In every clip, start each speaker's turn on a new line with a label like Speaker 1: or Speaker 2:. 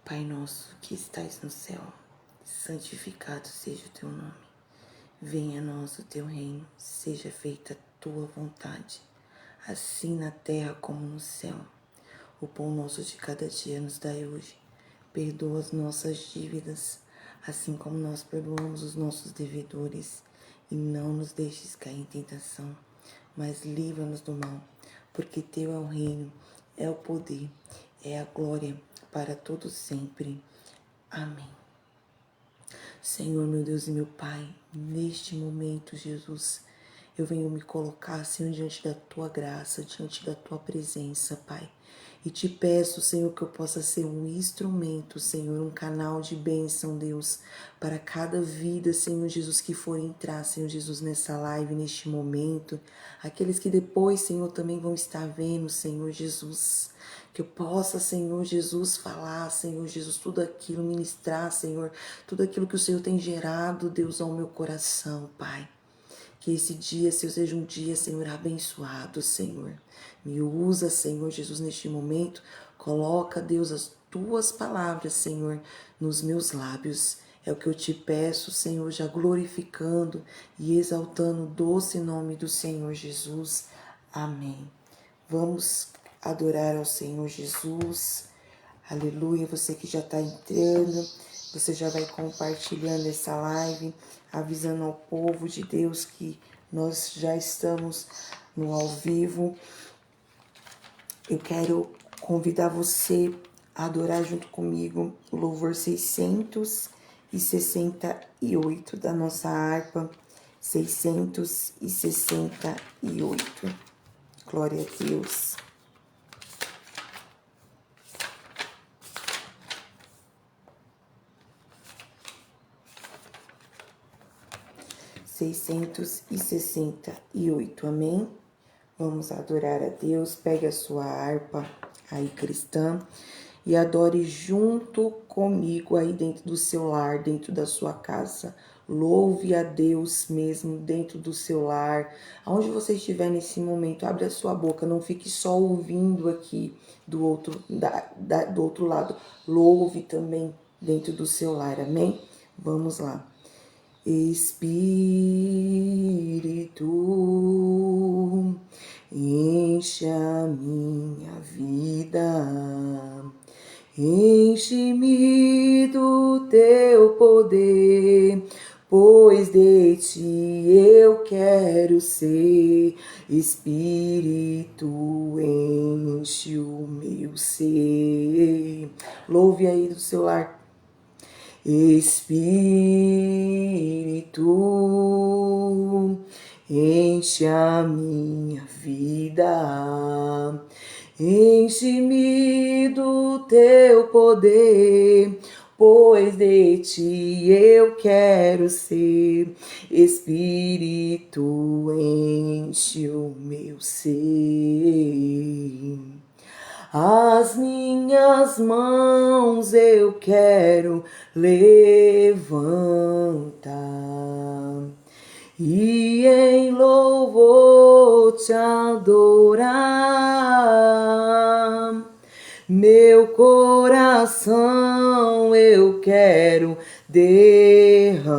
Speaker 1: Pai nosso que estais no céu, santificado seja o teu nome. Venha a nós o teu reino, seja feita a tua vontade, assim na terra como no céu. O pão nosso de cada dia nos dai hoje. Perdoa as nossas dívidas, assim como nós perdoamos os nossos devedores. E não nos deixes cair em tentação, mas livra-nos do mal, porque teu é o reino, é o poder, é a glória para todos sempre. Amém. Senhor, meu Deus e meu Pai, neste momento, Jesus, eu venho me colocar, Senhor, diante da Tua graça, diante da Tua presença, Pai. E te peço, Senhor, que eu possa ser um instrumento, Senhor, um canal de bênção, Deus, para cada vida, Senhor Jesus, que for entrar, Senhor Jesus, nessa live, neste momento. Aqueles que depois, Senhor, também vão estar vendo, Senhor Jesus. Que eu possa, Senhor Jesus, falar, Senhor Jesus, tudo aquilo, ministrar, Senhor, tudo aquilo que o Senhor tem gerado, Deus, ao meu coração, Pai. Que esse dia, Senhor, seja um dia, Senhor, abençoado, Senhor. Me usa, Senhor Jesus, neste momento. Coloca, Deus, as tuas palavras, Senhor, nos meus lábios. É o que eu te peço, Senhor, já glorificando e exaltando o doce nome do Senhor Jesus. Amém. Vamos adorar ao Senhor Jesus. Aleluia. Você que já está entrando, você já vai compartilhando essa live, avisando ao povo de Deus que nós já estamos no ao vivo. Eu quero convidar você a adorar junto comigo o louvor 668 da nossa harpa. 668. Glória a Deus. (668), amém? Vamos adorar a Deus. Pegue a sua harpa aí, cristã, e adore junto comigo aí dentro do seu lar, dentro da sua casa. Louve a Deus mesmo dentro do seu lar. Aonde você estiver nesse momento, abre a sua boca, não fique só ouvindo aqui do outro, do outro lado. Louve também dentro do seu lar, amém? Vamos lá. Espírito, enche a minha vida, enche-me do teu poder, pois de ti eu quero ser. Espírito, enche o meu ser. Louve aí do seu lar. Espírito, enche a minha vida, enche-me do teu poder, pois de ti eu quero ser. Espírito, enche o meu ser. As minhas mãos eu quero levantar e em louvor te adorar. Meu coração eu quero derramar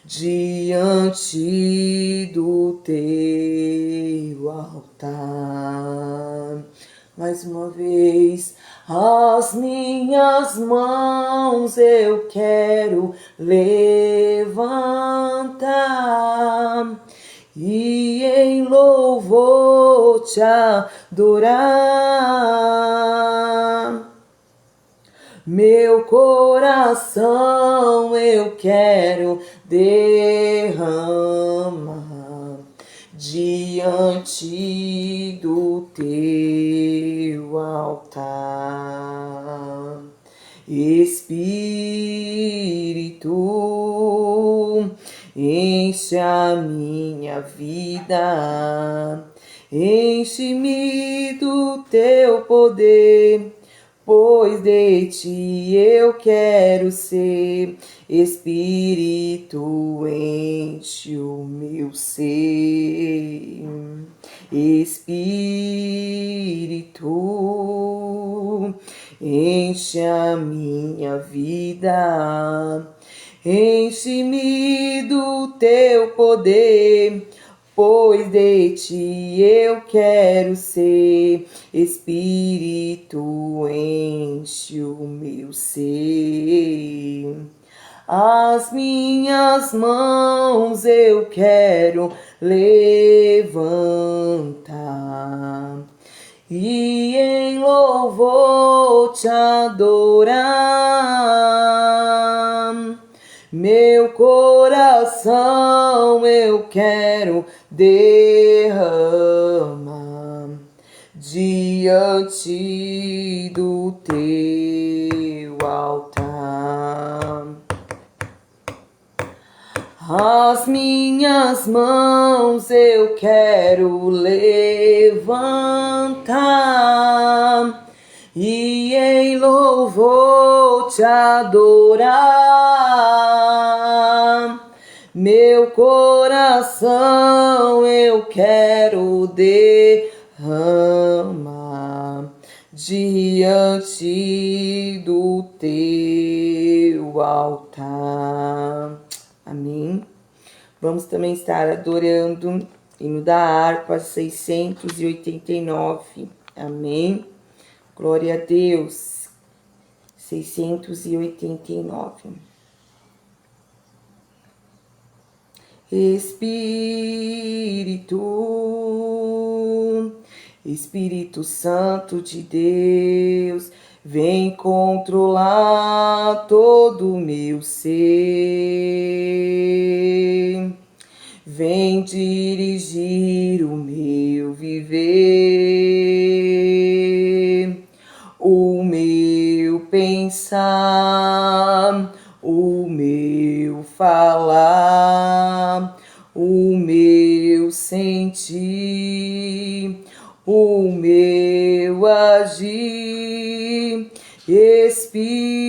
Speaker 1: diante do teu altar. Mais uma vez, as minhas mãos eu quero levantar e em louvor te adorar. Meu coração eu quero derramar diante do teu altar. Espírito, enche a minha vida, enche-me do teu poder, pois de ti eu quero ser. Espírito, enche o meu ser. Espírito, enche a minha vida. Enche-me do teu poder, pois de ti eu quero ser. Espírito, enche o meu ser. As minhas mãos eu quero levantar e em louvor te adorar. Meu coração eu quero derramar diante do teu altar. As minhas mãos eu quero levantar e em louvor te adorar. Meu coração eu quero derramar diante do teu altar. Amém. Vamos também estar adorando hino da harpa 689. Amém. Glória a Deus. 689. Espírito Santo de Deus, vem controlar todo o meu ser. Vem dirigir o meu viver, o meu pensar, o meu falar, o meu sentir, o meu agir. Espírito,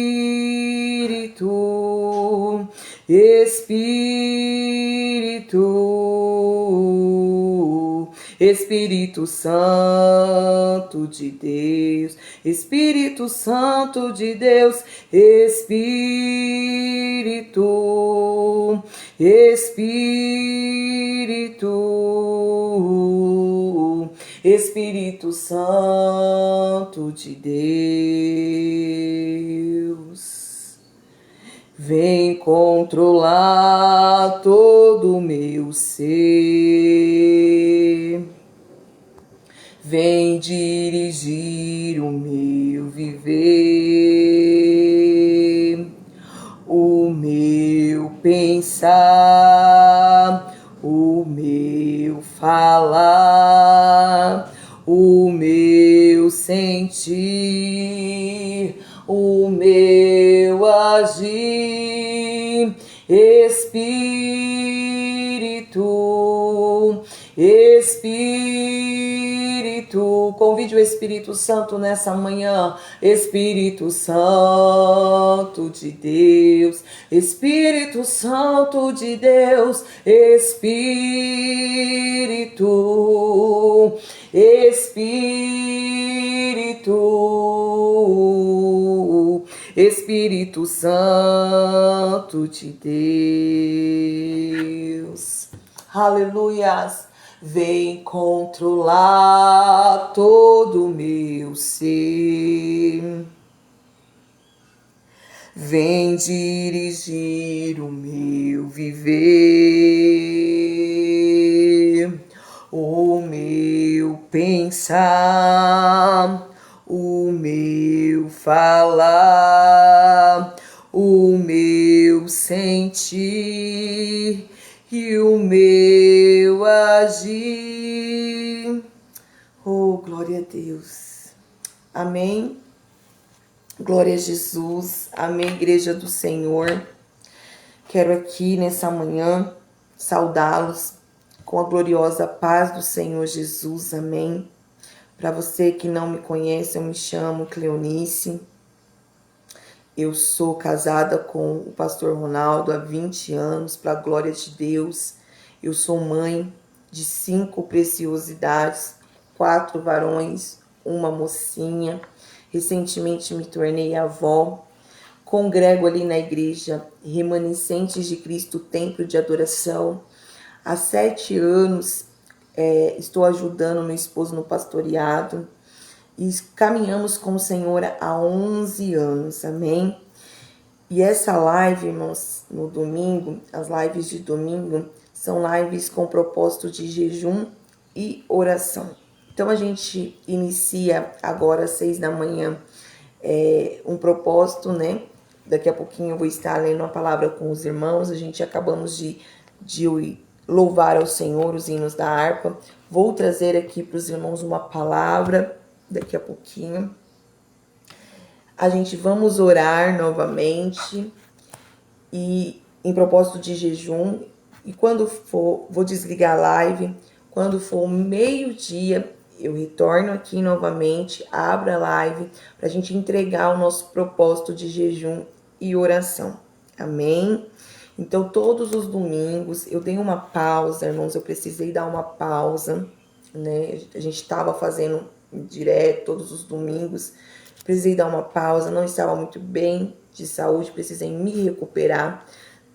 Speaker 1: Espírito Santo de Deus, Espírito Santo de Deus, Espírito Santo de Deus, vem controlar todo o meu ser, vem dirigir o meu viver, o meu pensar, o meu falar, o meu sentir, o meu agir. Espírito, convide o Espírito Santo nessa manhã. Espírito Santo de Deus, Espírito Santo de Deus, Espírito Santo de Deus. Aleluias. Vem controlar todo o meu ser. Vem dirigir o meu viver, o meu pensar, o meu falar, o meu sentir e o meu agir. Oh, glória a Deus. Amém. Glória a Jesus. Amém, Igreja do Senhor. Quero aqui nessa manhã saudá-los com a gloriosa paz do Senhor Jesus. Amém. Para você que não me conhece, eu me chamo Cleonice. Eu sou casada com o pastor Ronaldo há 20 anos, para a glória de Deus. Eu sou mãe de 5 preciosidades, 4 varões, uma mocinha. Recentemente me tornei avó. Congrego ali na igreja Remanescentes de Cristo, Templo de Adoração. Há 7 anos estou ajudando meu esposo no pastoreado. E caminhamos com o Senhor há 11 anos, amém? E essa live, irmãos, no domingo, as lives de domingo, são lives com propósito de jejum e oração. Então a gente inicia agora às 6 da manhã um propósito, né? Daqui a pouquinho eu vou estar lendo a palavra com os irmãos. A gente acabamos de louvar ao Senhor os hinos da harpa. Vou trazer aqui para os irmãos uma palavra daqui a pouquinho. A gente vamos orar novamente e em propósito de jejum. E quando for, vou desligar a live. Quando for meio-dia, eu retorno aqui novamente, abro a live para a gente entregar o nosso propósito de jejum e oração. Amém? Então, todos os domingos, eu dei uma pausa, irmãos, eu precisei dar uma pausa, né? A gente estava fazendo direto todos os domingos, precisei dar uma pausa, não estava muito bem de saúde, precisei me recuperar.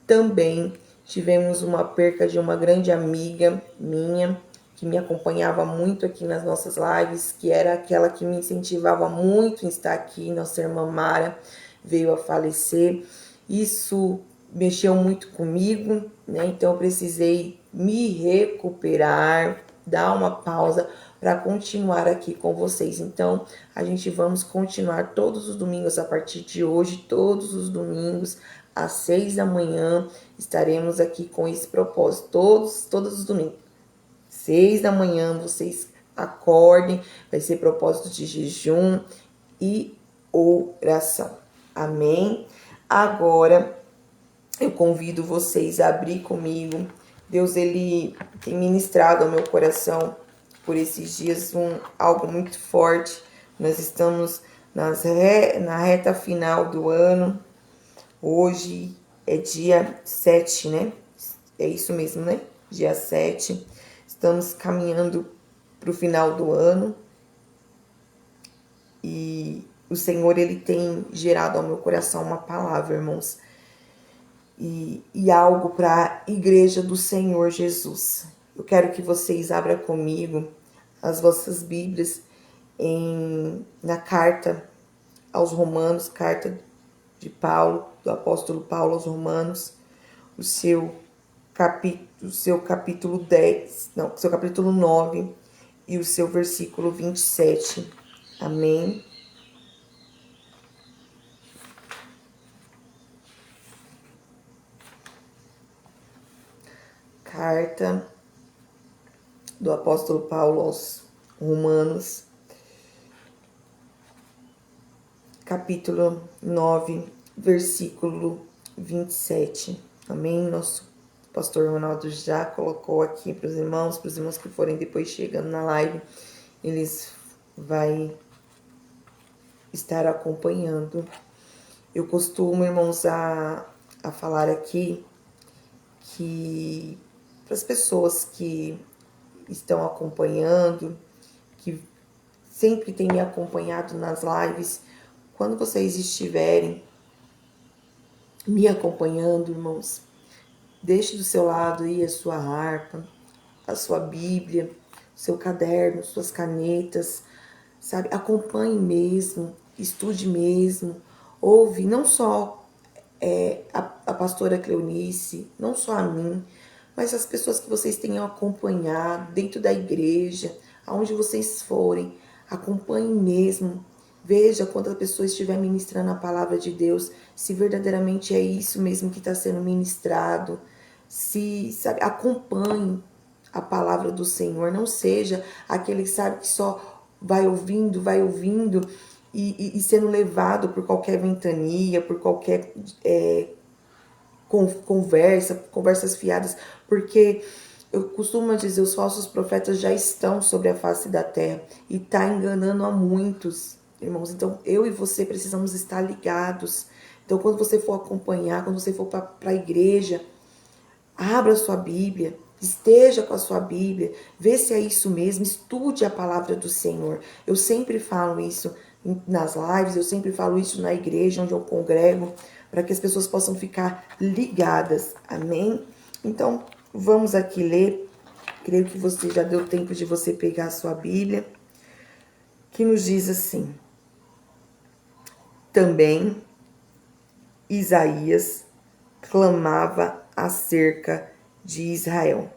Speaker 1: Também tivemos uma perca de uma grande amiga minha, que me acompanhava muito aqui nas nossas lives, que era aquela que me incentivava muito em estar aqui. Nossa irmã Mara veio a falecer. Isso mexeu muito comigo, né? Então eu precisei me recuperar, dar uma pausa para continuar aqui com vocês. Então a gente vamos continuar todos os domingos a partir de hoje, todos os domingos às 6 da manhã estaremos aqui com esse propósito, todos os domingos. 6 da manhã, vocês acordem, vai ser propósito de jejum e oração. Amém? Agora, eu convido vocês a abrir comigo. Deus, Ele tem ministrado ao meu coração por esses dias algo muito forte. Nós estamos na reta final do ano. Hoje é dia 7, né? É isso mesmo, né? Dia 7. Estamos caminhando para o final do ano e o Senhor, Ele tem gerado ao meu coração uma palavra, irmãos, e algo para a igreja do Senhor Jesus. Eu quero que vocês abram comigo as vossas Bíblias na carta aos Romanos, carta de Paulo, do apóstolo Paulo aos Romanos, o seu capítulo 10, não, seu capítulo 9 e o seu versículo 27. Amém? Carta do apóstolo Paulo aos Romanos, capítulo 9, versículo 27. Amém? Nosso pastor Ronaldo já colocou aqui para os irmãos que forem depois chegando na live, eles vai estar acompanhando. Eu costumo, irmãos, a falar aqui que para as pessoas que estão acompanhando, que sempre têm me acompanhado nas lives, quando vocês estiverem me acompanhando, irmãos, deixe do seu lado aí a sua harpa, a sua Bíblia, seu caderno, suas canetas, sabe? Acompanhe mesmo, estude mesmo, ouve não só a pastora Cleonice, não só a mim, mas as pessoas que vocês tenham acompanhado dentro da igreja, aonde vocês forem, acompanhe mesmo. Veja quando a pessoa estiver ministrando a palavra de Deus, se verdadeiramente é isso mesmo que está sendo ministrado. Sabe, acompanhe a palavra do Senhor. Não seja aquele, sabe, que só vai ouvindo e sendo levado por qualquer ventania, por qualquer conversas fiadas, porque eu costumo dizer, os falsos profetas já estão sobre a face da terra e está enganando a muitos, irmãos. Então, eu e você precisamos estar ligados. Então, quando você for acompanhar, quando você for para a igreja, abra a sua Bíblia, esteja com a sua Bíblia, vê se é isso mesmo, estude a palavra do Senhor. Eu sempre falo isso,
Speaker 2: nas lives, eu sempre falo isso na igreja onde eu congrego, para que as pessoas possam ficar ligadas, amém? Então, vamos aqui ler, creio que você já deu tempo de você pegar a sua Bíblia, que nos diz assim: também Isaías clamava acerca de Israel.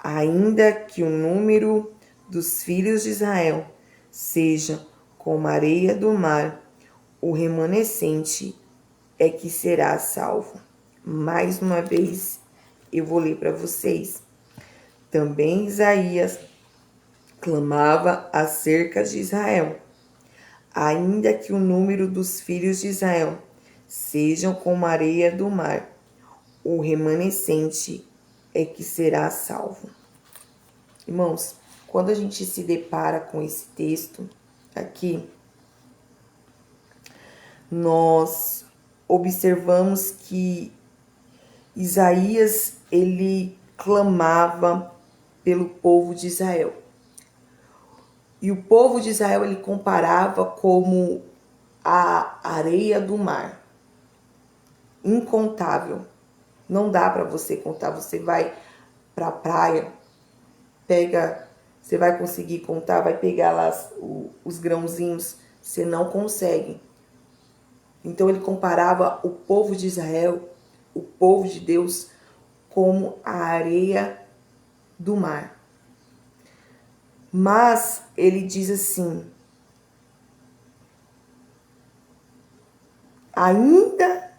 Speaker 2: Ainda que o número dos filhos de Israel seja como a areia do mar, o remanescente é que será salvo. Mais uma vez, eu vou ler para vocês. Também Isaías clamava acerca de Israel. Ainda que o número dos filhos de Israel sejam como a areia do mar, o remanescente é que será salvo. Irmãos, quando a gente se depara com esse texto aqui, nós observamos que Isaías, ele clamava pelo povo de Israel. E o povo de Israel ele comparava como a areia do mar. Incontável. Não dá para você contar. Você vai para a praia, você vai conseguir contar, vai pegar lá os grãozinhos, você não consegue. Então ele comparava o povo de Israel, o povo de Deus, como a areia do mar. Mas ele diz assim: ainda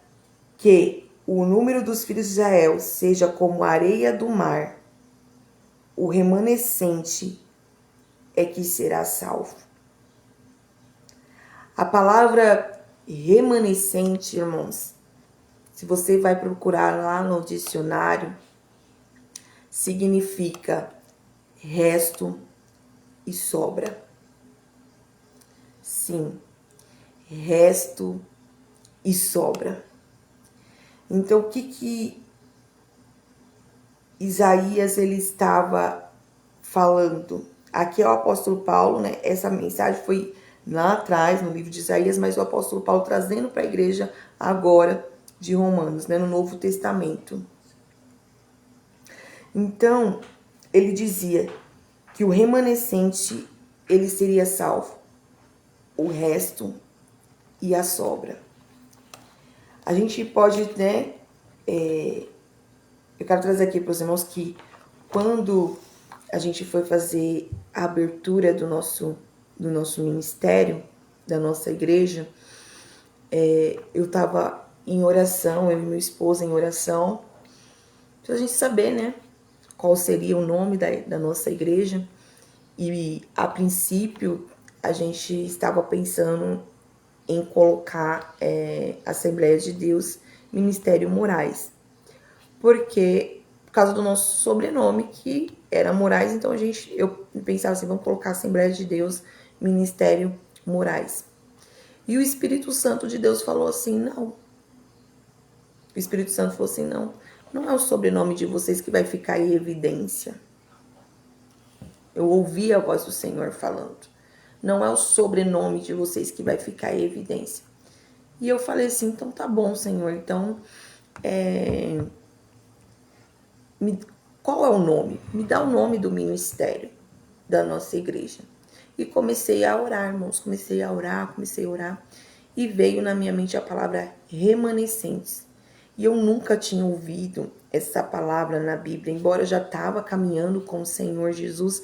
Speaker 2: que o número dos filhos de Israel seja como a areia do mar, o remanescente é que será salvo. A palavra remanescente, irmãos, se você vai procurar lá no dicionário, significa resto e sobra. Sim, resto e sobra. Então, o que Isaías ele estava falando? Aqui é o apóstolo Paulo, né? Essa mensagem foi lá atrás, no livro de Isaías, mas o apóstolo Paulo trazendo para a igreja agora de Romanos, né? No Novo Testamento. Então, ele dizia que o remanescente, ele seria salvo. O resto e a sobra. A gente pode, né? Eu quero trazer aqui para os irmãos que quando a gente foi fazer a abertura do nosso ministério, da nossa igreja, eu estava em oração, eu e meu esposo em oração, para a gente saber, né, qual seria o nome da nossa igreja. E a princípio a gente estava pensando em colocar Assembleia de Deus Ministério Moraes, porque por causa do nosso sobrenome que era Moraes, então eu pensava assim, vamos colocar Assembleia de Deus Ministério Moraes. E o Espírito Santo de Deus falou assim, não. O Espírito Santo falou assim, não é o sobrenome de vocês que vai ficar em evidência. Eu ouvi a voz do Senhor falando. Não é o sobrenome de vocês que vai ficar em evidência. E eu falei assim, então tá bom, Senhor. Então, qual é o nome? Me dá o nome do ministério da nossa igreja. E comecei a orar, irmãos. Comecei a orar. E veio na minha mente a palavra remanescentes. E eu nunca tinha ouvido essa palavra na Bíblia. Embora eu já estava caminhando com o Senhor Jesus,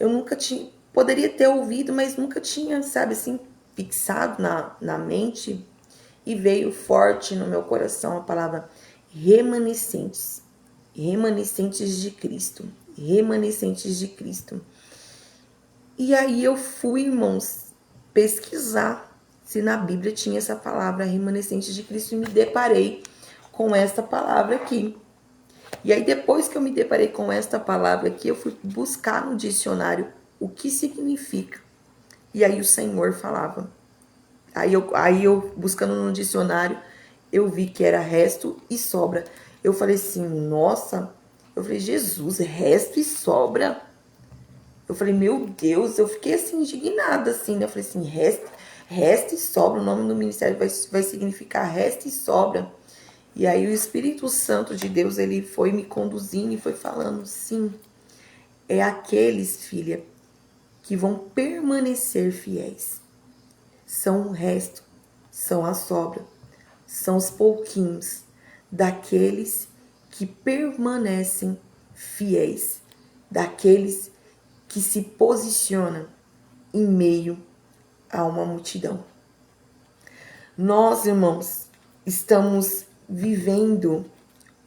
Speaker 2: eu nunca tinha... Poderia ter ouvido, mas nunca tinha, sabe assim, fixado na mente. E veio forte no meu coração a palavra remanescentes. Remanescentes de Cristo. Remanescentes de Cristo. E aí eu fui, irmãos, pesquisar se na Bíblia tinha essa palavra remanescentes de Cristo e me deparei com essa palavra aqui. E aí depois que eu me deparei com esta palavra aqui, eu fui buscar no dicionário o que significa. E aí o Senhor falava. Aí eu buscando no dicionário, eu vi que era resto e sobra. Eu falei assim, nossa, eu falei, Jesus, resto e sobra. Eu falei, meu Deus, eu fiquei assim, indignada, assim, né? Eu falei assim, resta e sobra, o nome do ministério vai significar resta e sobra. E aí o Espírito Santo de Deus, ele foi me conduzindo e foi falando, sim, é aqueles, filha, que vão permanecer fiéis. São o resto, são a sobra, são os pouquinhos daqueles que permanecem fiéis, daqueles que se posicionam em meio a uma multidão. Nós, irmãos, estamos vivendo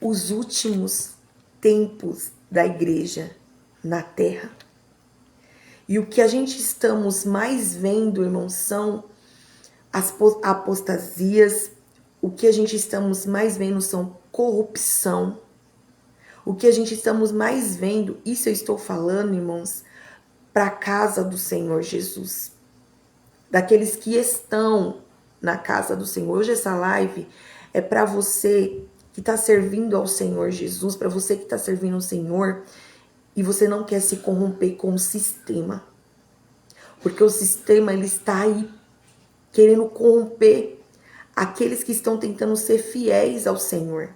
Speaker 2: os últimos tempos da igreja na terra. E o que a gente estamos mais vendo, irmãos, são as apostasias. O que a gente estamos mais vendo são corrupção. O que a gente estamos mais vendo, isso eu estou falando, irmãos, para a casa do Senhor Jesus. Daqueles que estão na casa do Senhor. Hoje essa live é para você que está servindo ao Senhor Jesus, para você que está servindo ao Senhor e você não quer se corromper com o sistema. Porque o sistema, ele está aí querendo corromper aqueles que estão tentando ser fiéis ao Senhor.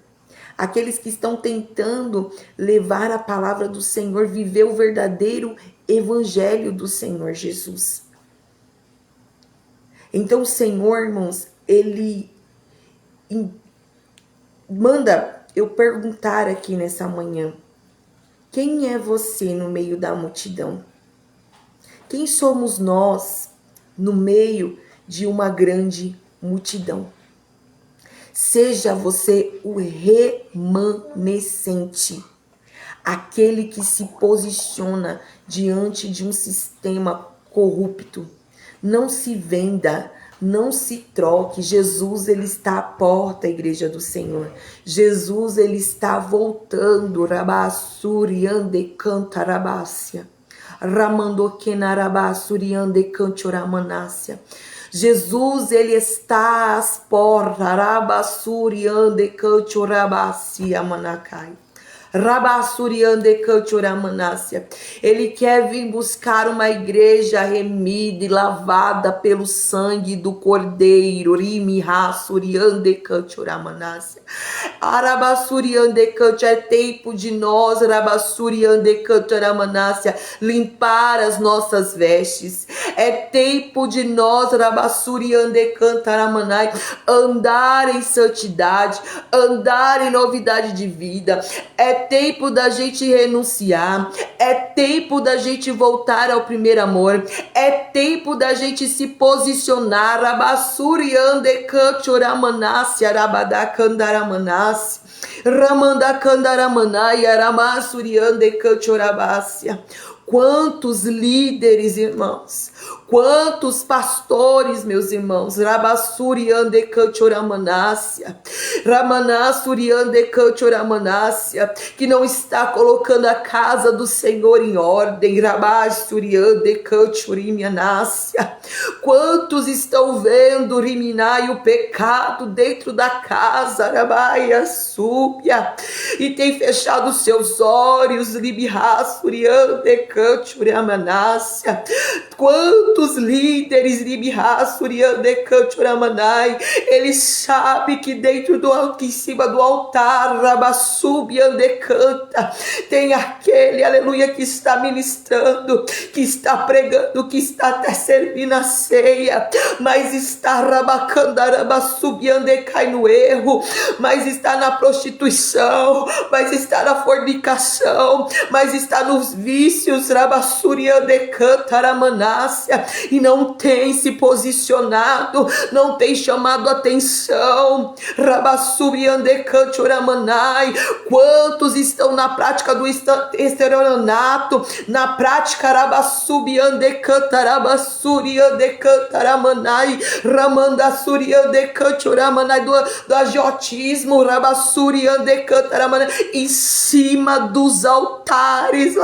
Speaker 2: Aqueles que estão tentando levar a palavra do Senhor, viver o verdadeiro evangelho do Senhor Jesus. Então o Senhor, irmãos, ele manda eu perguntar aqui nessa manhã: quem é você no meio da multidão? Quem somos nós no meio de uma grande multidão? Seja você o remanescente, aquele que se posiciona diante de um sistema corrupto. Não se venda, não se troque. Jesus, ele está à porta, a igreja do Senhor. Jesus, ele está voltando. Rabassuri ande canta rabácia. Ramando kenarabasuri ande cantoramanássia. Jesus, ele está às portas. Rabassuri ande cantorabassia manacai. Ele quer vir buscar uma igreja remida e lavada pelo sangue do Cordeiro. É tempo de nós limpar as nossas vestes. É tempo de nós andar em santidade, andar em novidade de vida. É tempo da gente renunciar, é tempo da gente voltar ao primeiro amor, é tempo da gente se posicionar. Quantos líderes, irmãos, quantos pastores, meus irmãos, que não está colocando a casa do Senhor em ordem. Quantos estão vendo o pecado dentro da casa e tem fechado seus olhos. Quantos líderes eles sabem que dentro em cima do altar tem aquele, aleluia, que está ministrando, que está pregando, que está até servindo a ceia, mas está cai no erro, mas está na prostituição, mas está na fornicação, mas está nos vícios, e não tem se posicionado, não tem chamado atenção. Quantos estão na prática do estelionato, na prática do agiotismo, em cima dos altares,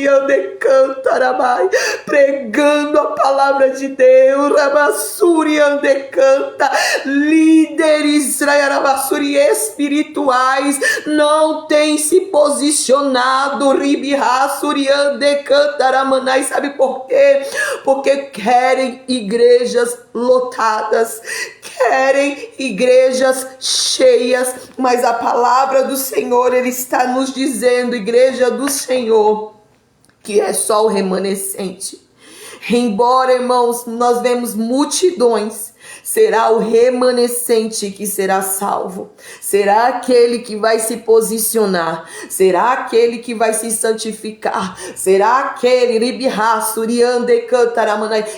Speaker 2: Rabassuriande Cantarabai, pregando a palavra de Deus. Rabassuriande Canta, líderes Rabassuri espirituais não têm se posicionado. Ribihassuriande Cantaramanai, sabe por quê? Porque querem igrejas lotadas, querem igrejas cheias, mas a palavra do Senhor, Ele está nos dizendo, igreja do Senhor, que é só o remanescente. Embora, irmãos, nós vemos multidões, será o remanescente que será salvo. Será aquele que vai se posicionar. Será aquele que vai se santificar. Será aquele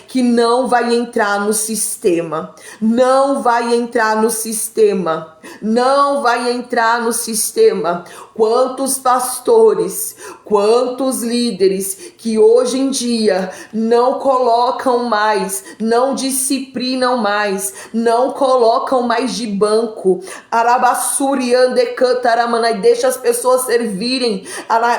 Speaker 2: que não vai entrar no sistema. Não vai entrar no sistema. Não vai entrar no sistema. Quantos pastores, quantos líderes que hoje em dia não colocam mais, não disciplinam mais, não colocam mais de banco. Deixa as pessoas servirem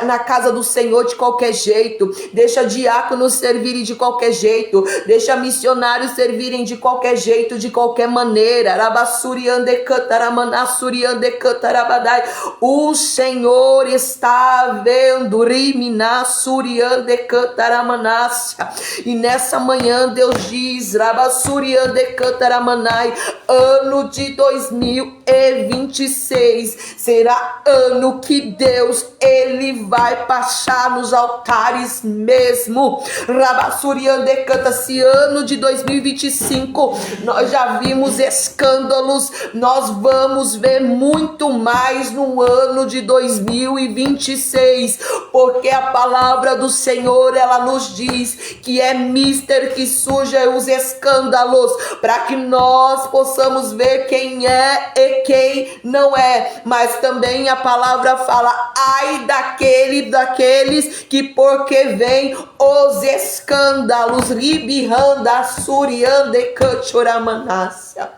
Speaker 2: na casa do Senhor de qualquer jeito. Deixa diáconos servirem de qualquer jeito. Deixa missionários servirem de qualquer jeito, de qualquer maneira. O Senhor está vendo. E nessa manhã Deus diz, ano de 2026 será ano que Deus, Ele vai passar nos altares mesmo. Se ano de 2025 nós já vimos escândalos, nós vamos ver muito mais no ano de 2026, porque a palavra do Senhor, ela nos diz que é mister que suja os escândalos, para que nós possamos ver quem é e quem não é. Mas também a palavra fala, ai daqueles que porque vem os escândalos. Ribihanda suriande kachoramanasya,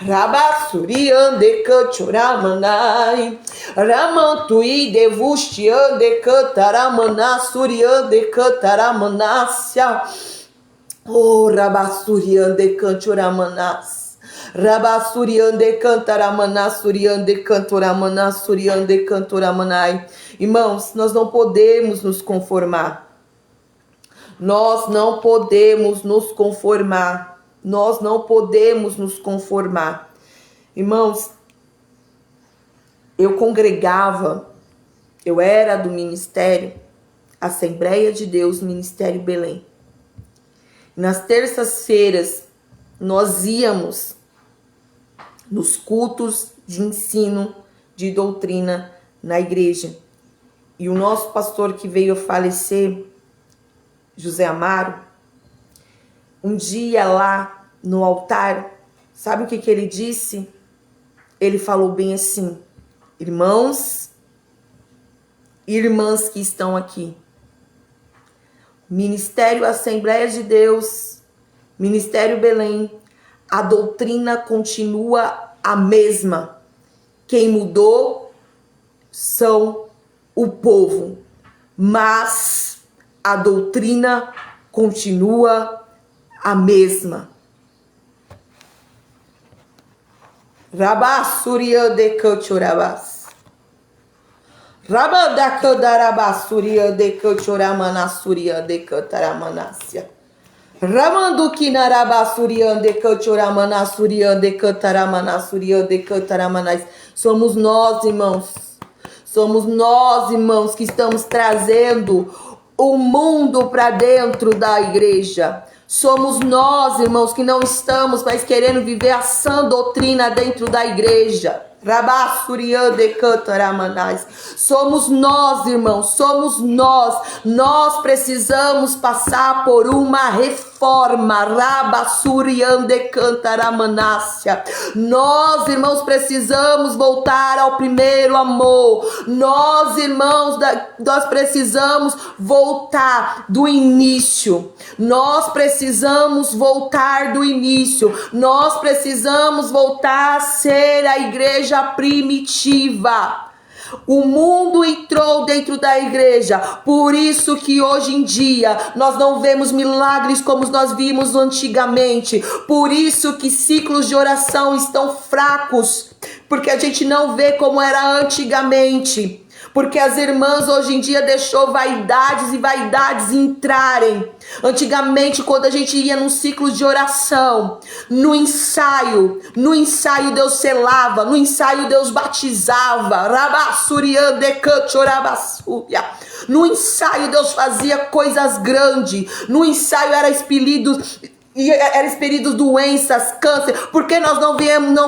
Speaker 2: rabassuriande kachoramanai, ramantui devustiande kataramana suriande kataramanasya. Oh, rabassuriande kachoramanasya. Rabassuriande cantaramana, suriande cantoramana, suriande cantoramanai. Irmãos, nós não podemos nos conformar. Nós não podemos nos conformar. Nós não podemos nos conformar. Irmãos, eu congregava, eu era do ministério Assembleia de Deus, Ministério Belém. Nas terças-feiras, nós íamos nos cultos de ensino, de doutrina na igreja. E o nosso pastor que veio a falecer, José Amaro, um dia lá no altar, sabe o que ele disse? Ele falou bem assim, irmãos e irmãs que estão aqui, Ministério Assembleia de Deus, Ministério Belém, a doutrina continua a mesma. Quem mudou são o povo, mas a doutrina continua a mesma. Rabassuria de Cochorabas. Rabadakandarabassuria de Cochoramanassuria de Cantaramanassia. Ramandukinarabasuriande Cochoramanasuriande Cantaramanasuriande Cantaramanais. Somos nós, irmãos. Somos nós, irmãos, que estamos trazendo o mundo para dentro da igreja. Somos nós, irmãos, que não estamos mais querendo viver a sã doutrina dentro da igreja. Somos nós, irmãos, somos nós. Nós precisamos passar por uma reforma. Nós, irmãos, precisamos voltar ao primeiro amor. Nós, irmãos, nós precisamos voltar do início. Nós precisamos voltar do início. Nós precisamos voltar a ser a igreja primitiva. O mundo entrou dentro da igreja, por isso que hoje em dia nós não vemos milagres como nós vimos antigamente, por isso que ciclos de oração estão fracos, porque a gente não vê como era antigamente. Porque as irmãs hoje em dia deixou vaidades e vaidades entrarem. Antigamente, quando a gente ia num ciclo de oração, no ensaio Deus selava, no ensaio Deus batizava. No ensaio Deus fazia coisas grandes. No ensaio era expelidos doenças, câncer. Porque nós não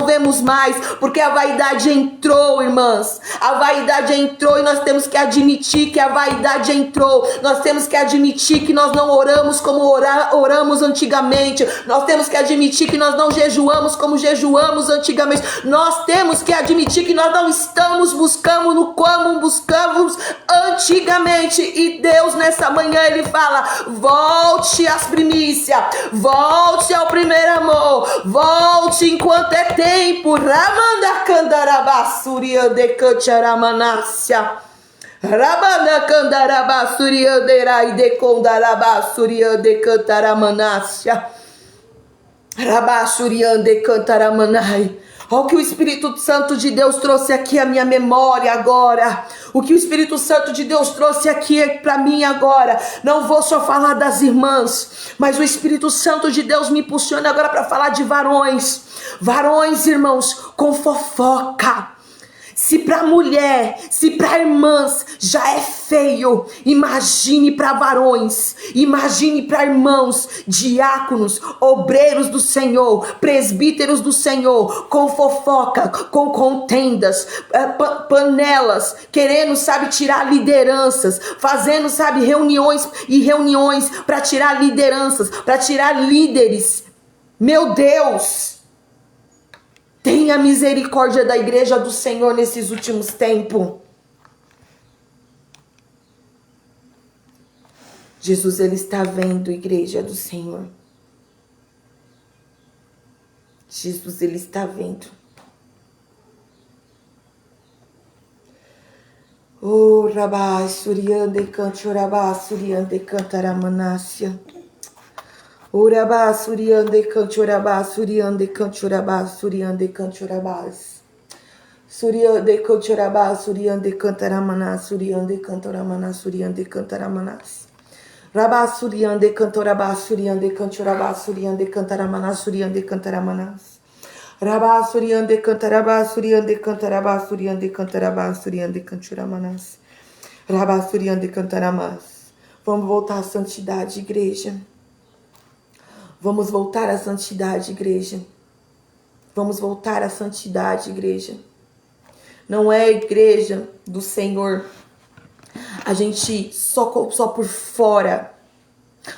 Speaker 2: vemos mais? Porque a vaidade entrou, irmãs. A vaidade entrou e nós temos que admitir que a vaidade entrou. Nós temos que admitir que nós não oramos como oramos antigamente. Nós temos que admitir que nós não jejuamos como jejuamos antigamente. Nós temos que admitir que nós não estamos buscando como buscamos antigamente. E Deus nessa manhã ele fala: volte às primícias, volte ao primeiro amor, volte enquanto é tempo. Ramanda candarabassuria de cancharamanássia. Rabana candarabassuria de rai de condarabassuria de cantaramanássia. Rabassuria de cantaramanai. Olha o que o Espírito Santo de Deus trouxe aqui à minha memória agora. O que o Espírito Santo de Deus trouxe aqui para mim agora. Não vou só falar das irmãs, mas o Espírito Santo de Deus me impulsiona agora para falar de varões. Varões, irmãos, com fofoca. Se para mulher, se para irmãs já é feio, imagine para varões, imagine para irmãos, diáconos, obreiros do Senhor, presbíteros do Senhor, com fofoca, com contendas, panelas, querendo, sabe, tirar lideranças, fazendo, sabe, reuniões para tirar lideranças, para tirar líderes. Meu Deus! Tenha misericórdia da igreja do Senhor nesses últimos tempos. Jesus, ele está vendo, igreja do Senhor. Jesus, ele está vendo. Oh, Rabá, Suriande, Canchorabá, Suriande, Cantaramanássia. Urabá, Suriande, Canchorabá, Suriande, Canchorabá, Suriande, Canchorabás. Suriande, Canchorabá, Suriande, Cantaramanás, Suriande, Cantoramanás, Suriande, Cantaramanás. Rabá, Suriande, Cantorabá, Suriande, Canchorabá, Suriande, Cantaramanás, Suriande, Cantaramanás. Rabá, Suriande, Cantarabá, Suriande, Cantarabá, Suriande, Cantarabá, Suriande, Canchoramanás. Rabá, Suriande, Cantaramás. Vamos voltar à santidade, igreja. Vamos voltar à santidade, igreja. Vamos voltar à santidade, igreja. Não é a igreja do Senhor. A gente só por fora.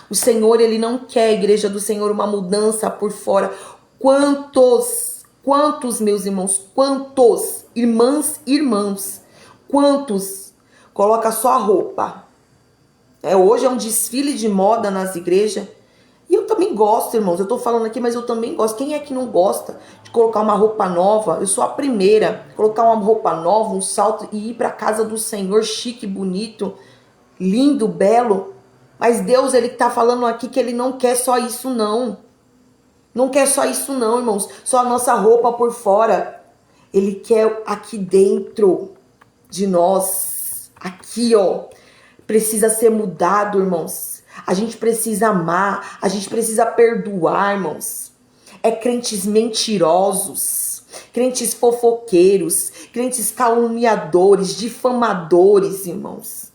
Speaker 2: O Senhor, ele não quer, a igreja do Senhor, uma mudança por fora. Quantos, meus irmãos, quantos, irmãos, quantos coloca só a roupa? Hoje é um desfile de moda nas igrejas. E eu também gosto, irmãos. Eu tô falando aqui, mas eu também gosto. Quem é que não gosta de colocar uma roupa nova? Eu sou a primeira. Colocar uma roupa nova, um salto e ir para a casa do Senhor chique, bonito, lindo, belo. Mas Deus, ele tá falando aqui que ele não quer só isso, não. Não quer só isso, não, irmãos. Só a nossa roupa por fora. Ele quer aqui dentro de nós. Aqui, ó. Precisa ser mudado, irmãos. A gente precisa amar, a gente precisa perdoar, irmãos. É crentes mentirosos, crentes fofoqueiros, crentes caluniadores, difamadores, irmãos.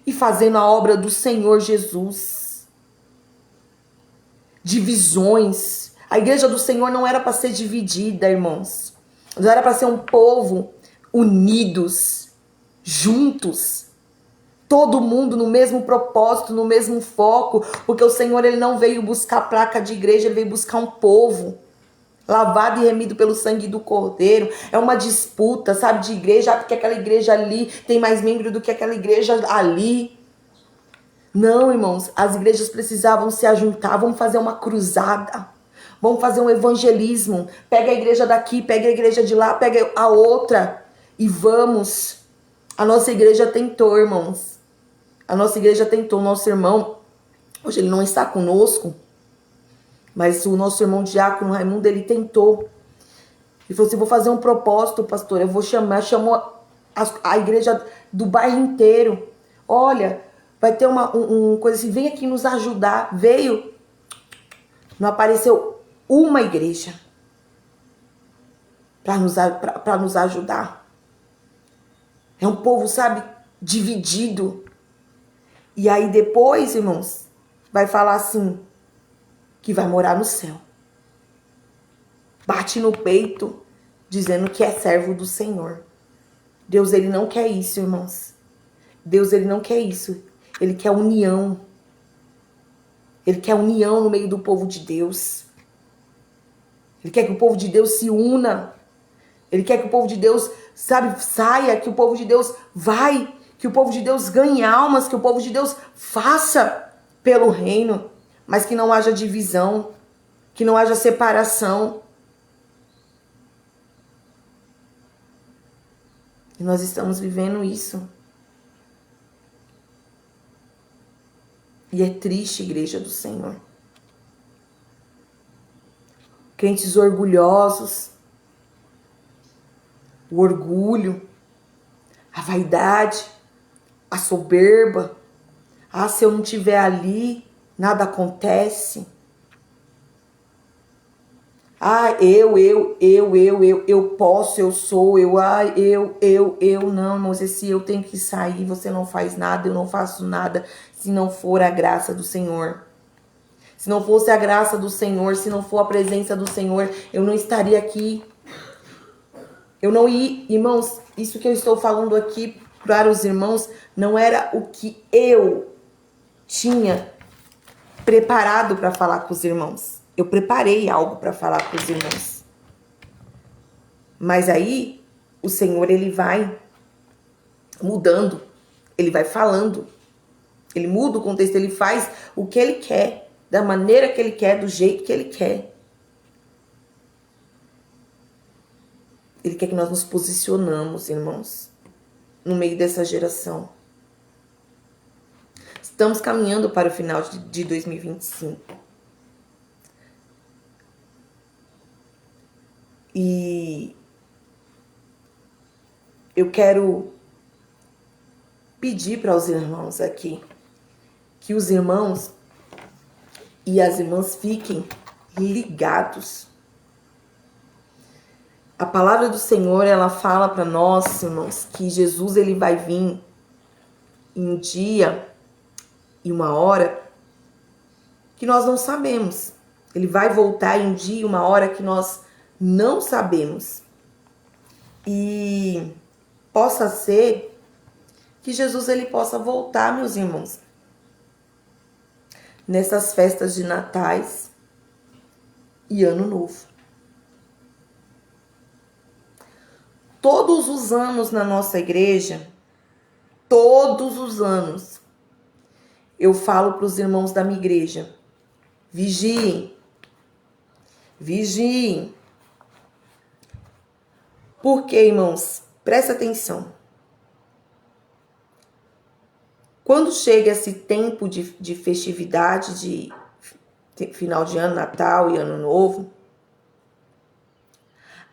Speaker 2: E fazendo a obra do Senhor Jesus. Divisões. A igreja do Senhor não era para ser dividida, irmãos. Não era para ser um povo unidos, juntos. Todo mundo no mesmo propósito, no mesmo foco, porque o Senhor, ele não veio buscar placa de igreja, ele veio buscar um povo lavado e remido pelo sangue do Cordeiro. É uma disputa, sabe, de igreja, porque aquela igreja ali tem mais membro do que aquela igreja ali. Não, irmãos, as igrejas precisavam se ajuntar, vamos fazer uma cruzada, vamos fazer um evangelismo. Pega a igreja daqui, pega a igreja de lá, pega a outra. E vamos. A nossa igreja tentou, irmãos. A nossa igreja tentou. O nosso irmão, hoje ele não está conosco, mas o nosso irmão diácono Raimundo, ele tentou. Ele falou assim, vou fazer um propósito, pastor. Eu vou chamou a igreja do bairro inteiro. Olha, vai ter uma coisa assim, vem aqui nos ajudar. Veio. Não apareceu uma igreja para nos ajudar. É um povo, sabe, dividido. E aí depois, irmãos, vai falar assim, que vai morar no céu. Bate no peito, dizendo que é servo do Senhor. Deus, ele não quer isso, irmãos. Deus, ele não quer isso. Ele quer união. Ele quer união no meio do povo de Deus. Ele quer que o povo de Deus se una. Ele quer que o povo de Deus, sabe, saia, que o povo de Deus vai, que o povo de Deus ganhe almas, que o povo de Deus faça pelo reino, mas que não haja divisão, que não haja separação. E nós estamos vivendo isso. E é triste, igreja do Senhor. Crentes orgulhosos, o orgulho, a vaidade, a soberba. Ah, se eu não estiver ali, nada acontece. Ah, eu posso, eu sou, eu. Não, irmãos, esse eu tenho que sair, você não faz nada, eu não faço nada, se não for a graça do Senhor. Se não fosse a graça do Senhor, se não for a presença do Senhor, eu não estaria aqui. Eu não ia, irmãos, isso que eu estou falando aqui para os irmãos, não era o que eu tinha preparado para falar com os irmãos. Eu preparei algo para falar com os irmãos. Mas aí, o Senhor, ele vai mudando, ele vai falando, ele muda o contexto, ele faz o que ele quer, da maneira que ele quer, do jeito que ele quer. Ele quer que nós nos posicionamos, irmãos, no meio dessa geração. Estamos caminhando para o final de 2025. E eu quero pedir para os irmãos aqui que os irmãos e as irmãs fiquem ligados. A palavra do Senhor, ela fala para nós, irmãos, que Jesus, ele vai vir em um dia e uma hora que nós não sabemos. Ele vai voltar em um dia e uma hora que nós não sabemos. E possa ser que Jesus, ele possa voltar, meus irmãos, nessas festas de Natais e Ano Novo. Todos os anos na nossa igreja, todos os anos, eu falo para os irmãos da minha igreja, vigiem, vigiem. Por quê, irmãos? Presta atenção. Quando chega esse tempo de festividade, de final de ano, Natal e Ano Novo,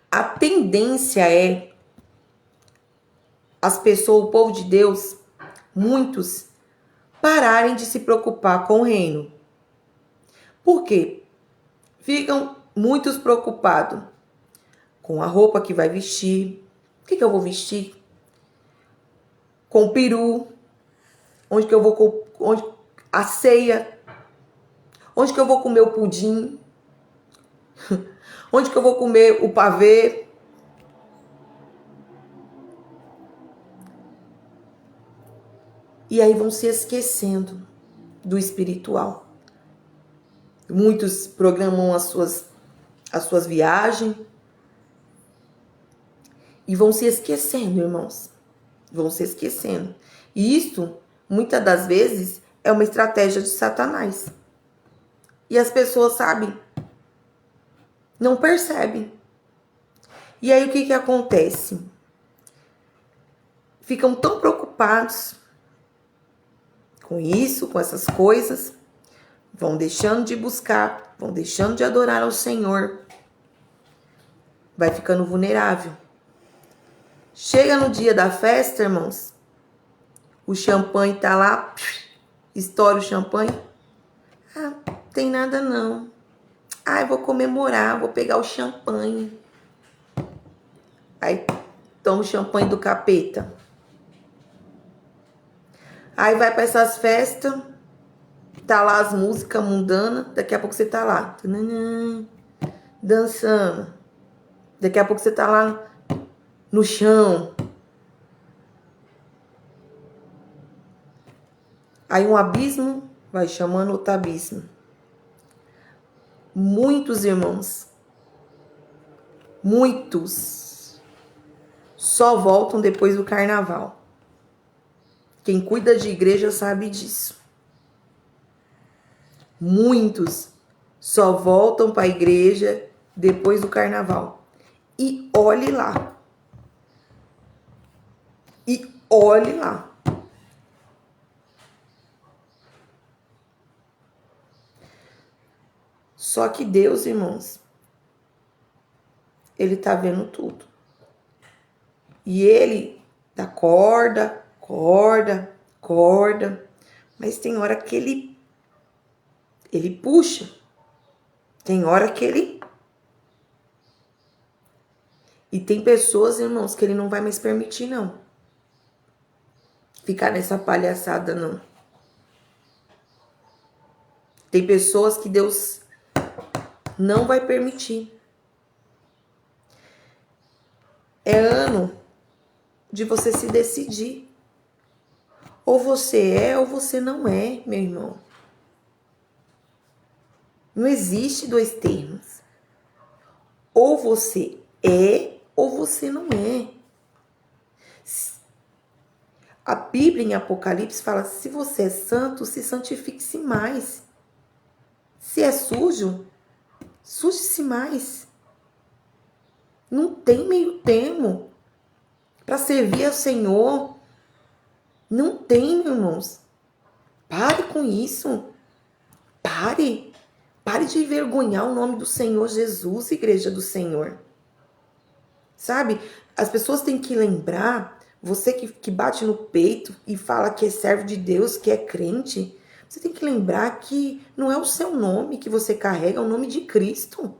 Speaker 2: a tendência é as pessoas, o povo de Deus, muitos, pararem de se preocupar com o reino. Por quê? Ficam muitos preocupados com a roupa que vai vestir. O que eu vou vestir? Com o peru. Onde que eu vou... a ceia. Onde que eu vou comer o pudim? Onde que eu vou comer o pavê? E aí vão se esquecendo do espiritual. Muitos programam as suas viagens e vão se esquecendo, irmãos. Vão se esquecendo. E isso, muitas das vezes, é uma estratégia de Satanás. E as pessoas, sabem, não percebem. E aí o que acontece? ficam tão preocupados com isso, com essas coisas, vão deixando de buscar, vão deixando de adorar ao Senhor, vai ficando vulnerável. Chega no dia da festa, irmãos, o champanhe tá lá, estoura o champanhe. Ah, tem nada não. Ah, eu vou comemorar, vou pegar o champanhe. Aí toma o champanhe do capeta. Aí vai para essas festas, tá lá as músicas mundanas, daqui a pouco você tá lá, dançando. Daqui a pouco você tá lá no chão. Aí um abismo vai chamando outro abismo. Muitos irmãos, muitos, só voltam depois do carnaval. Quem cuida de igreja sabe disso. Muitos só voltam para a igreja depois do carnaval. E olhe lá. E olhe lá. Só que Deus, irmãos, Ele tá vendo tudo. E Ele dá corda, mas tem hora que Ele puxa. Tem hora que Ele... E tem pessoas, irmãos, que Ele não vai mais permitir, não. Ficar nessa palhaçada, não. Tem pessoas que Deus não vai permitir. É ano de você se decidir. Ou você é ou você não é, meu irmão. Não existe dois termos. Ou você é ou você não é. A Bíblia em Apocalipse fala: se você é santo, se santifique-se mais. Se é sujo, suje-se mais. Não tem meio termo para servir ao Senhor. Não tem, meus irmãos. Pare com isso. Pare. Pare de envergonhar o nome do Senhor Jesus, igreja do Senhor. Sabe? As pessoas têm que lembrar, você que bate no peito e fala que é servo de Deus, que é crente, você tem que lembrar que não é o seu nome que você carrega, é o nome de Cristo.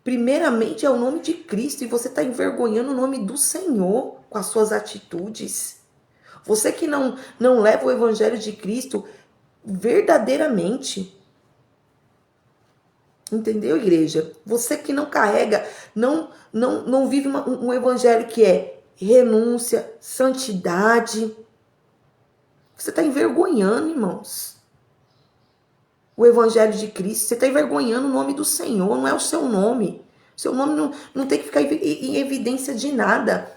Speaker 2: Primeiramente é o nome de Cristo e você está envergonhando o nome do Senhor com as suas atitudes. Você que não leva o evangelho de Cristo verdadeiramente. Entendeu, igreja? Você que não carrega, não vive um evangelho que é renúncia, santidade. Você está envergonhando, irmãos, o evangelho de Cristo. Você está envergonhando o nome do Senhor, não é o seu nome. O seu nome não tem que ficar em evidência de nada.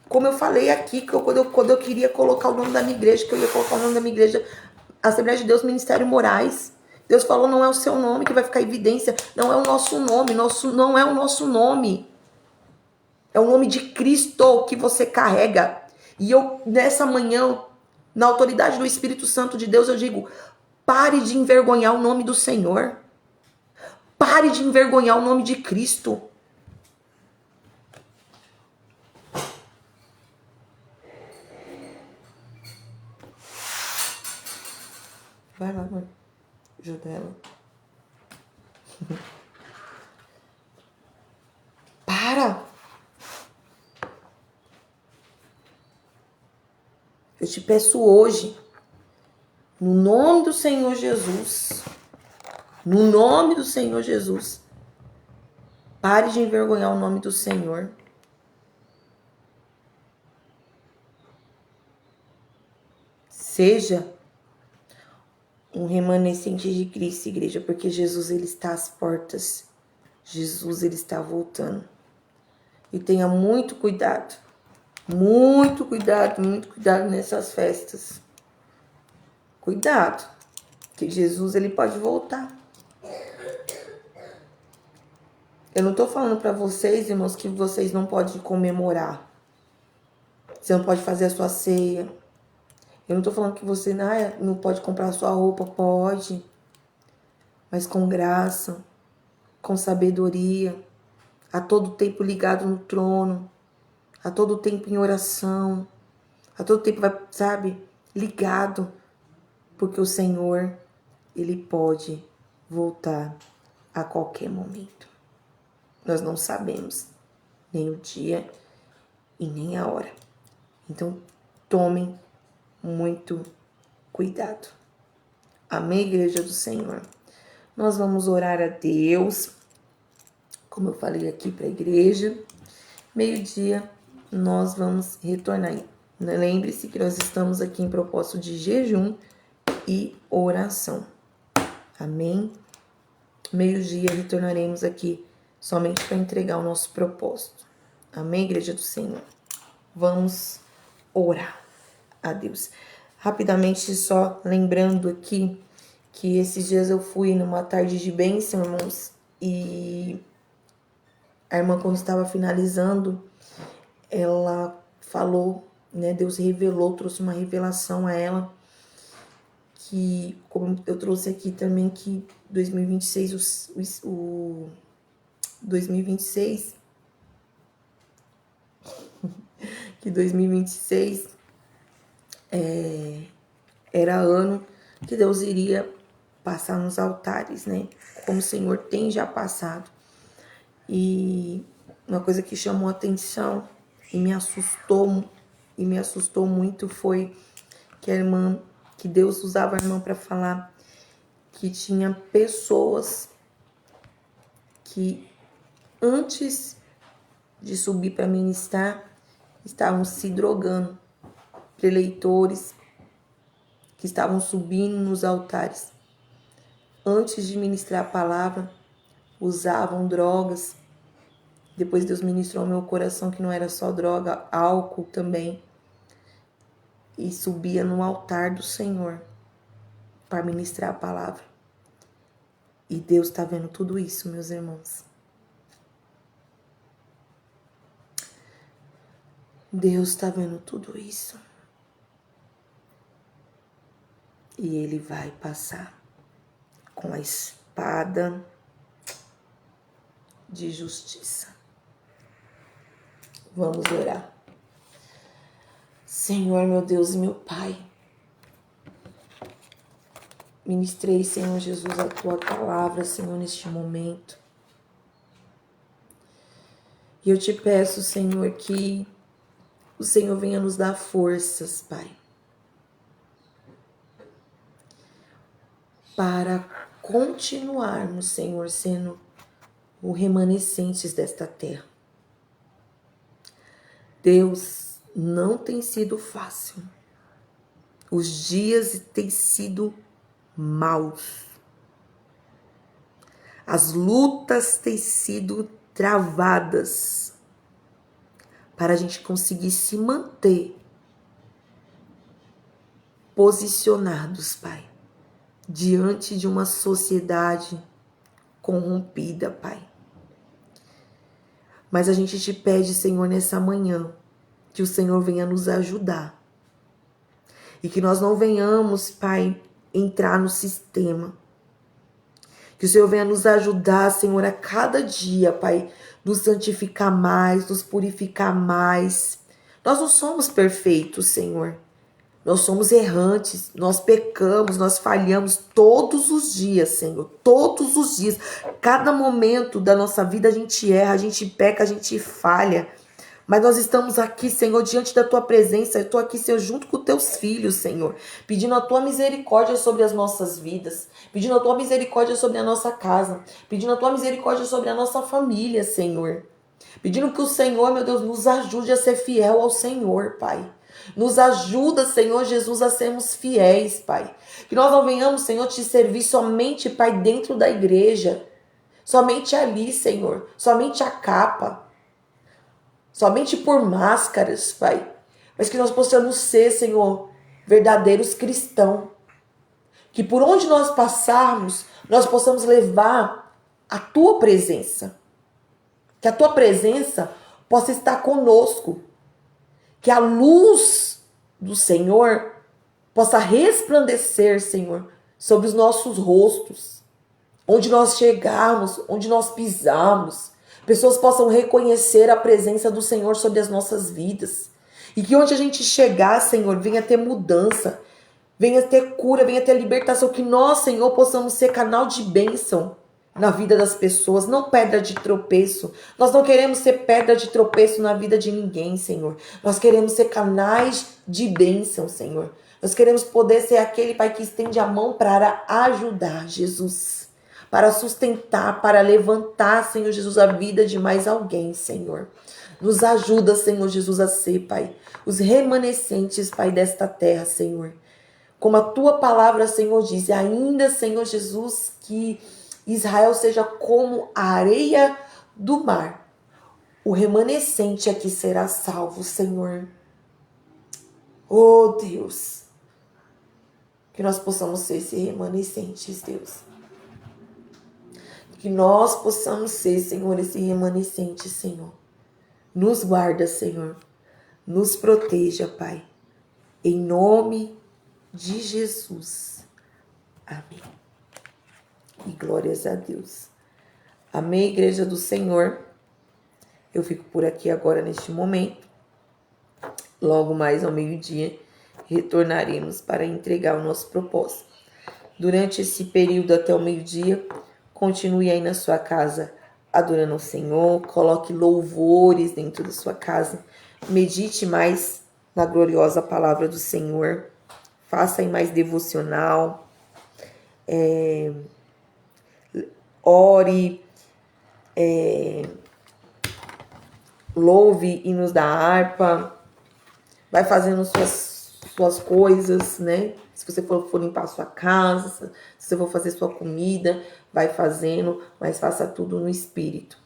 Speaker 2: Como eu falei aqui, quando eu queria colocar o nome da minha igreja, que eu ia colocar o nome da minha igreja, Assembleia de Deus Ministério Moraes. Deus falou, não é o seu nome que vai ficar em evidência, não é o nosso nome, não é o nosso nome. É o nome de Cristo que você carrega. E eu, nessa manhã, na autoridade do Espírito Santo de Deus, eu digo, pare de envergonhar o nome do Senhor. Pare de envergonhar o nome de Cristo. Vai lá, mãe. Ajuda ela. Para! Eu te peço hoje, no nome do Senhor Jesus, no nome do Senhor Jesus, pare de envergonhar o nome do Senhor. Seja um remanescente de Cristo, igreja, porque Jesus, ele está às portas. Jesus, ele está voltando. E tenha muito cuidado nessas festas. Cuidado, que Jesus, ele pode voltar. Eu não estou falando para vocês, irmãos, que vocês não podem comemorar. Você não pode fazer a sua ceia. Eu não tô falando que você não pode comprar a sua roupa. Pode. Mas com graça, com sabedoria, a todo tempo ligado no trono, a todo tempo em oração, a todo tempo vai, sabe, ligado, porque o Senhor, Ele pode voltar a qualquer momento. Nós não sabemos nem o dia e nem a hora. Então, tomem muito cuidado. Amém, igreja do Senhor? Nós vamos orar a Deus, como eu falei aqui para a igreja. Meio-dia, nós vamos retornar. Lembre-se que nós estamos aqui em propósito de jejum e oração. Amém? Meio-dia, retornaremos aqui somente para entregar o nosso propósito. Amém, igreja do Senhor? Vamos orar a Deus. Rapidamente, só lembrando aqui que esses dias eu fui numa tarde de bênção, irmãos, e a irmã, quando estava finalizando, ela falou, né, Deus revelou, trouxe uma revelação a ela, que, como eu trouxe aqui também, que 2026, o 2026, que 2026 era ano que Deus iria passar nos altares, né? Como o Senhor tem já passado. E uma coisa que chamou a atenção e me assustou muito foi que a irmã, que Deus usava a irmã para falar que tinha pessoas que antes de subir para ministrar estavam se drogando, preleitores que estavam subindo nos altares. Antes de ministrar a palavra, usavam drogas. Depois Deus ministrou ao meu coração que não era só droga, álcool também. E subia no altar do Senhor para ministrar a palavra. E Deus está vendo tudo isso, meus irmãos. Deus está vendo tudo isso. E Ele vai passar com a espada de justiça. Vamos orar. Senhor, meu Deus e meu Pai, ministrei, Senhor Jesus, a Tua palavra, Senhor, neste momento. E eu te peço, Senhor, que o Senhor venha nos dar forças, Pai, para continuarmos, Senhor, sendo os remanescentes desta terra. Deus, não tem sido fácil. Os dias têm sido maus. As lutas têm sido travadas para a gente conseguir se manter posicionados, Pai, diante de uma sociedade corrompida, Pai. Mas a gente te pede, Senhor, nessa manhã, que o Senhor venha nos ajudar. E que nós não venhamos, Pai, entrar no sistema. Que o Senhor venha nos ajudar, Senhor, a cada dia, Pai, nos santificar mais, nos purificar mais. Nós não somos perfeitos, Senhor. Nós somos errantes, nós pecamos, nós falhamos todos os dias, Senhor. Todos os dias. Cada momento da nossa vida a gente erra, a gente peca, a gente falha. Mas nós estamos aqui, Senhor, diante da Tua presença. Eu estou aqui, Senhor, junto com Teus filhos, Senhor. Pedindo a Tua misericórdia sobre as nossas vidas. Pedindo a Tua misericórdia sobre a nossa casa. Pedindo a Tua misericórdia sobre a nossa família, Senhor. Pedindo que o Senhor, meu Deus, nos ajude a ser fiel ao Senhor, Pai. Nos ajuda, Senhor Jesus, a sermos fiéis, Pai. Que nós não venhamos, Senhor, te servir somente, Pai, dentro da igreja. Somente ali, Senhor. Somente a capa. Somente por máscaras, Pai. Mas que nós possamos ser, Senhor, verdadeiros cristãos. Que por onde nós passarmos, nós possamos levar a Tua presença. Que a Tua presença possa estar conosco. Que a luz do Senhor possa resplandecer, Senhor, sobre os nossos rostos. Onde nós chegarmos, onde nós pisarmos, pessoas possam reconhecer a presença do Senhor sobre as nossas vidas. E que onde a gente chegar, Senhor, venha ter mudança, venha ter cura, venha ter libertação. Que nós, Senhor, possamos ser canal de bênção na vida das pessoas, não pedra de tropeço. Nós não queremos ser pedra de tropeço na vida de ninguém, Senhor. Nós queremos ser canais de bênção, Senhor. Nós queremos poder ser aquele Pai que estende a mão para ajudar, Jesus. Para sustentar, para levantar, Senhor Jesus, a vida de mais alguém, Senhor. Nos ajuda, Senhor Jesus, a ser, Pai, os remanescentes, Pai, desta terra, Senhor. Como a Tua palavra, Senhor, diz, ainda, Senhor Jesus, que Israel seja como a areia do mar. O remanescente aqui será salvo, Senhor. Oh, Deus. Que nós possamos ser esses remanescentes, Deus. Que nós possamos ser, Senhor, esse remanescente, Senhor. Nos guarda, Senhor. Nos proteja, Pai. Em nome de Jesus. Amém. E glórias a Deus. Amém, Igreja do Senhor. Eu fico por aqui agora neste momento. Logo mais ao meio-dia, retornaremos para entregar o nosso propósito. Durante esse período até o meio-dia, continue aí na sua casa adorando o Senhor, coloque louvores dentro da sua casa, medite mais na gloriosa palavra do Senhor, faça aí mais devocional, ore, louve hinos da harpa, vai fazendo suas coisas, né? Se você for limpar a sua casa, se você for fazer sua comida, vai fazendo, mas faça tudo no Espírito.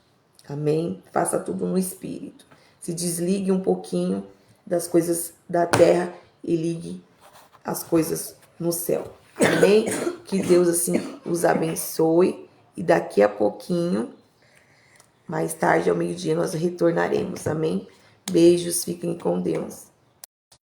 Speaker 2: Amém? Faça tudo no Espírito. Se desligue um pouquinho das coisas da terra e ligue as coisas no céu. Amém? Que Deus assim os abençoe. E daqui a pouquinho, mais tarde ao meio-dia, nós retornaremos. Amém? Beijos, fiquem com Deus.